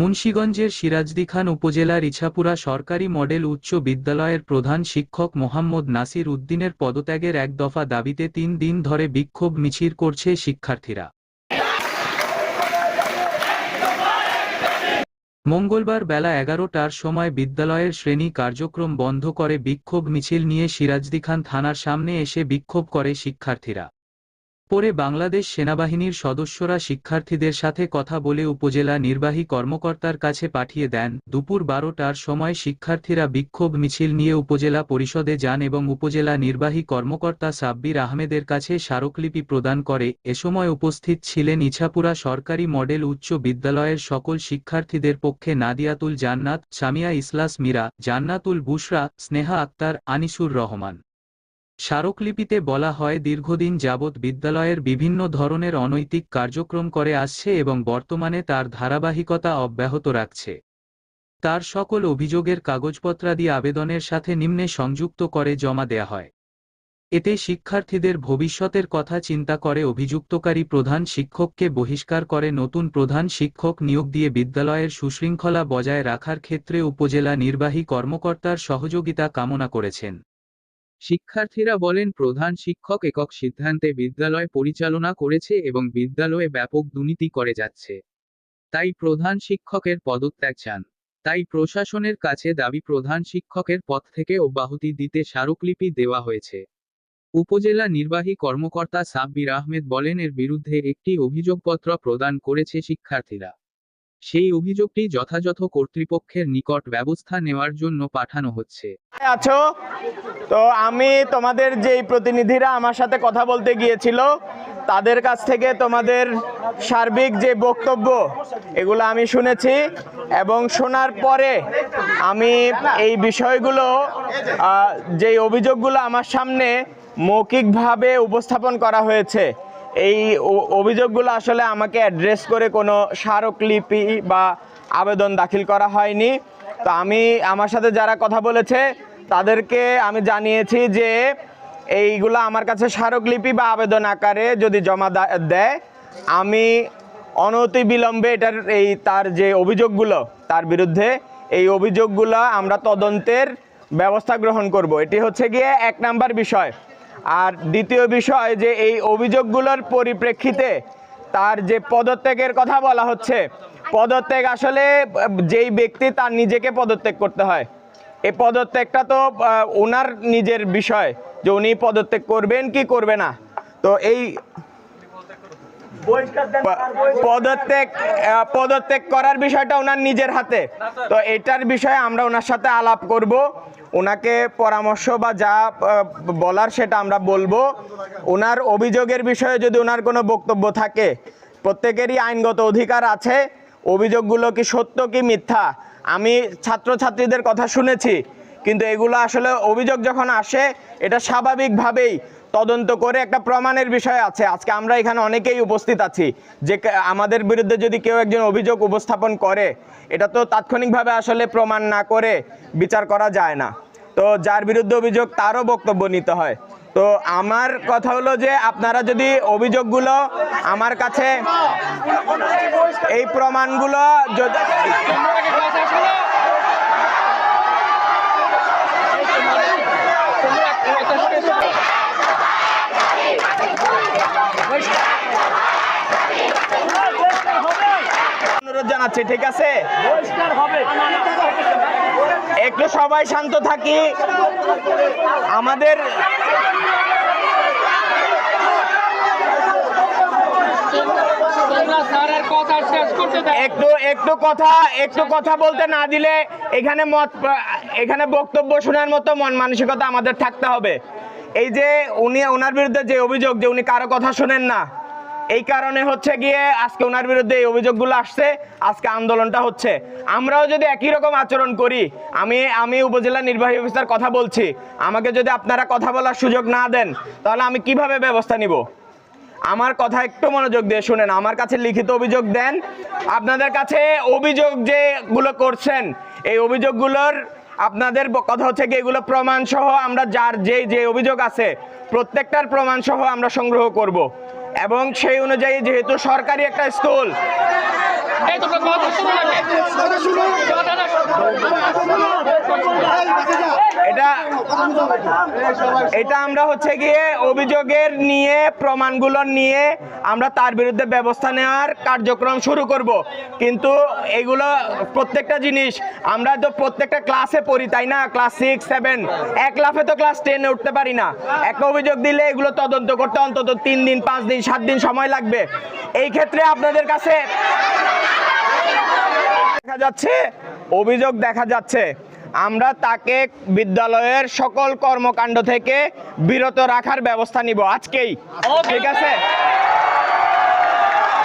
মুন্সিগঞ্জের সিরাজদিখান উপজেলার ইছাপুরা সরকারি মডেল উচ্চ বিদ্যালয়ের প্রধান শিক্ষক মোহাম্মদ নাসির উদ্দিনের পদত্যাগের এক দফা দাবিতে ৩ দিন ধরে বিক্ষোভ মিছিল করছে শিক্ষার্থীরা। মঙ্গলবার বেলা ১১টার সময় বিদ্যালয়ের শ্রেণী কার্যক্রম বন্ধ করে বিক্ষোভ মিছিল নিয়ে সিরাজদিখান থানার সামনে এসে বিক্ষোভ করে শিক্ষার্থীরা। পরে বাংলাদেশ সেনাবাহিনীর সদস্যরা শিক্ষার্থীদের সাথে কথা বলে উপজেলা নির্বাহী কর্মকর্তার কাছে পাঠিয়ে দেন। দুপুর ১২টার সময় শিক্ষার্থীরা বিক্ষোভ মিছিল নিয়ে উপজেলা পরিষদে যান এবং উপজেলা নির্বাহী কর্মকর্তা সাব্বির আহমেদের কাছে স্মারকলিপি প্রদান করে। এ সময় উপস্থিত ছিলেন ইছাপুরা সরকারি মডেল উচ্চ বিদ্যালয়ের সকল শিক্ষার্থীদের পক্ষে নাদিয়াতুল জান্নাত, সামিয়া ইসলাস মীরা, জান্নাতুল বুশরা, স্নেহা আক্তার, আনিসুর রহমান। স্মারকলিপিতে বলা হয়, দীর্ঘদিন যাবৎ বিদ্যালয়ের বিভিন্ন ধরনের অনৈতিক কার্যক্রম করে আসছে এবং বর্তমানে তার ধারাবাহিকতা অব্যাহত রাখছে। তার সকল অভিযোগের কাগজপত্রাদি আবেদনের সাথে নিম্নে সংযুক্ত করে জমা দেয়া হয়। এতে শিক্ষার্থীদের ভবিষ্যতের কথা চিন্তা করে অভিযুক্তকারী প্রধান শিক্ষককে বহিষ্কার করে নতুন প্রধান শিক্ষক নিয়োগ দিয়ে বিদ্যালয়ের সুশৃঙ্খলা বজায় রাখার ক্ষেত্রে উপজেলা নির্বাহী কর্মকর্তার সহযোগিতা কামনা করেছেন। শিক্ষার্থীরা বলেন, প্রধান শিক্ষক একক সিদ্ধান্তে বিদ্যালয় পরিচালনা করেছে এবং বিদ্যালয়ে ব্যাপক দুর্নীতি করে যাচ্ছে। তাই প্রধান শিক্ষকের পদত্যাগ চান। তাই প্রশাসনের কাছে দাবি, প্রধান শিক্ষকের পদ থেকে অব্যাহতি দিতে স্মারকলিপি দেওয়া হয়েছে। উপজেলা নির্বাহী কর্মকর্তা সাব্বির আহমেদ বলেন, এর বিরুদ্ধে একটি অভিযোগপত্র প্রদান করেছে শিক্ষার্থীরা। সেই অভিযোগটি যথাযথ কর্তৃপক্ষের নিকট ব্যবস্থা নেওয়ার জন্য পাঠানো হচ্ছে। আছো তো আমি তোমাদের যেই প্রতিনিধিরা আমার সাথে কথা বলতে গিয়েছিল তাদের কাছ থেকে তোমাদের সার্বিক যে বক্তব্য এগুলো আমি শুনেছি এবং শোনার পরে আমি এই বিষয়গুলো যেই অভিযোগগুলো আমার সামনে মৌখিকভাবে উপস্থাপন করা হয়েছে, এই অভিযোগগুলো আসলে আমাকে অ্যাড্রেস করে কোনো স্মারকলিপি বা আবেদন দাখিল করা হয়নি। তো আমি আমার সাথে যারা কথা বলেছে তাদেরকে আমি জানিয়েছি যে এইগুলো আমার কাছে স্মারকলিপি বা আবেদন আকারে যদি জমা দেয়, আমি অনতিবিলম্বে তার যে অভিযোগগুলো তার বিরুদ্ধে এই অভিযোগগুলো আমরা তদন্তের ব্যবস্থা গ্রহণ করব। এটি হচ্ছে গিয়ে ১ নাম্বার বিষয়। আর দ্বিতীয় বিষয় যে এই অভিযোগগুলোর পরিপ্রেক্ষিতে তার যে পদত্যাগের কথা বলা হচ্ছে, পদত্যাগ আসলে যেই ব্যক্তি তার নিজেকে পদত্যাগ করতে হয়। এই পদত্যাগটা তো ওনার নিজের বিষয় যে উনি পদত্যাগ করবেন কি করবে না। তো এই পদত্যাগ করার বিষয়টা ওনার নিজের হাতে। তো এটার বিষয়ে আমরা ওনার সাথে আলাপ করব, ওনাকে পরামর্শ বা যা বলার সেটা আমরা বলবো। ওনার অভিযোগের বিষয়ে যদি ওনার কোনো বক্তব্য থাকে, প্রত্যেকেরই আইনগত অধিকার আছে অভিযোগগুলো কি সত্য কি মিথ্যা। আমি ছাত্রছাত্রীদের কথা শুনেছি, কিন্তু এগুলো আসলে অভিযোগ যখন আসে এটা স্বাভাবিকভাবেই তদন্ত করে একটা প্রমাণের বিষয় আছে। আজকে আমরা এখানে অনেকেই উপস্থিত আছি যে আমাদের বিরুদ্ধে যদি কেউ একজন অভিযোগ উপস্থাপন করে, এটা তো তাৎক্ষণিকভাবে আসলে প্রমাণ না করে বিচার করা যায় না। তো যার বিরুদ্ধে অভিযোগ তারও বক্তব্য নিতে হয়। তো আমার কথা হলো যে আপনারা যদি অভিযোগগুলো আমার কাছে এই প্রমাণগুলো অনুরোধ জানাচ্ছি, ঠিক আছে? একটু সবাই শান্ত থাকি। আমাদের একটু কথা বলতে না দিলে এখানে বক্তব্য শোনার মতো মন মানসিকতা আমাদের থাকতে হবে। এই যে ওনার বিরুদ্ধে যে অভিযোগ যে উনি কারো কথা শোনেন না, এই কারণে হচ্ছে গিয়ে আজকে ওনার বিরুদ্ধে এই অভিযোগগুলো আসছে, আজকে আন্দোলনটা হচ্ছে। আমরাও যদি একই রকম আচরণ করি, আমি উপজেলা নির্বাহী অফিসার কথা বলছি, আমাকে যদি আপনারা কথা বলার সুযোগ না দেন তাহলে আমি কিভাবে ব্যবস্থা নিব? আমার কথা একটু মনোযোগ দিয়ে শুনেন। আমার কাছে লিখিত অভিযোগ দেন। আপনাদের কাছে অভিযোগ যেগুলো করছেন এই অভিযোগগুলোর আপনাদের কথা হচ্ছে কি এগুলো প্রমাণ সহ আমরা যার যে অভিযোগ আছে প্রত্যেকটার প্রমাণ সহ আমরা সংগ্রহ করব এবং সেই অনুযায়ী যেহেতু সরকারি একটা স্কুল এটা আমরা হচ্ছে গিয়ে অভিযোগের নিয়ে প্রমাণগুলো নিয়ে আমরা তার বিরুদ্ধে ব্যবস্থা নেওয়ার কার্যক্রম শুরু করব। কিন্তু এগুলো প্রত্যেকটা জিনিস আমরা তো প্রত্যেকটা ক্লাসে পড়ি, তাই না? ক্লাস 6, 7 এক লাফে তো ক্লাস 10-এ উঠতে পারি না। একটা অভিযোগ দিলে এগুলো তদন্ত করতে অন্তত 3 দিন, 5 দিন, 7 দিন সময় লাগবে। এই ক্ষেত্রে আপনাদের কাছে দেখা যাচ্ছে আমরা তাকে বিদ্যালয়ের সকল কর্মকাণ্ড থেকে বিরত রাখার ব্যবস্থা নিব আজকেই, ঠিক আছে?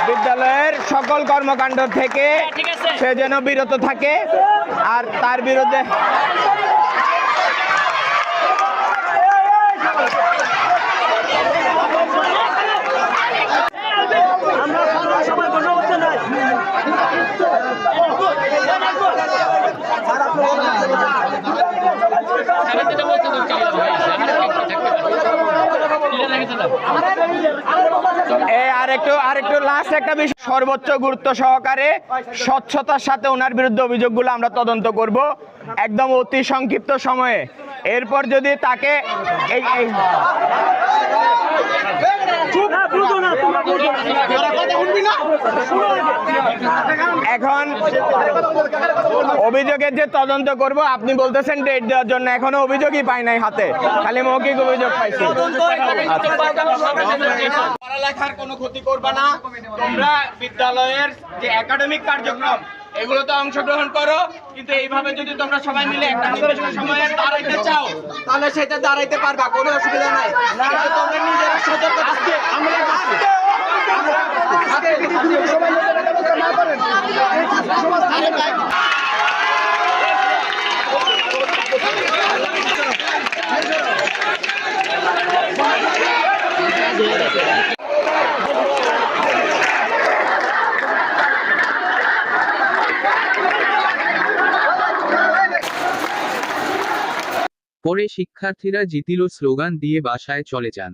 বিদ্যালয়ের সকল কর্মকাণ্ড থেকে সে যেন বিরত থাকে, আর তার বিরুদ্ধে আরেকটু লাস্ট একটা বিষয়, সর্বোচ্চ গুরুত্ব সহকারে স্বচ্ছতার সাথে ওনার বিরুদ্ধে অভিযোগগুলো আমরা তদন্ত করব একদম অতি সংক্ষিপ্ত সময়ে। এরপর যদি তাকে এখন অভিযোগের যে তদন্ত করব, আপনি বলতেছেন ডেট দেওয়ার জন্য, এখনো অভিযোগই পাই নাই হাতে, খালি মৌখিক অভিযোগ পাইছি। পড়ালেখার কোনো ক্ষতি করবে না, তোমরা বিদ্যালয়ের যে একাডেমিক কার্যক্রম এগুলোতে অংশগ্রহণ করো, কিন্তু এইভাবে যদি তোমরা সবাই মিলে একটা নির্দিষ্ট সময়ে দাঁড়াইতে চাও তাহলে সেটা দাঁড়াইতে পারবা, কোনো অসুবিধা নাই। তোমরা নিজেরা সতর্ক থাকবে। পরে শিক্ষার্থীরা জিতিলো স্লোগান দিয়ে বাসায় চলে যান।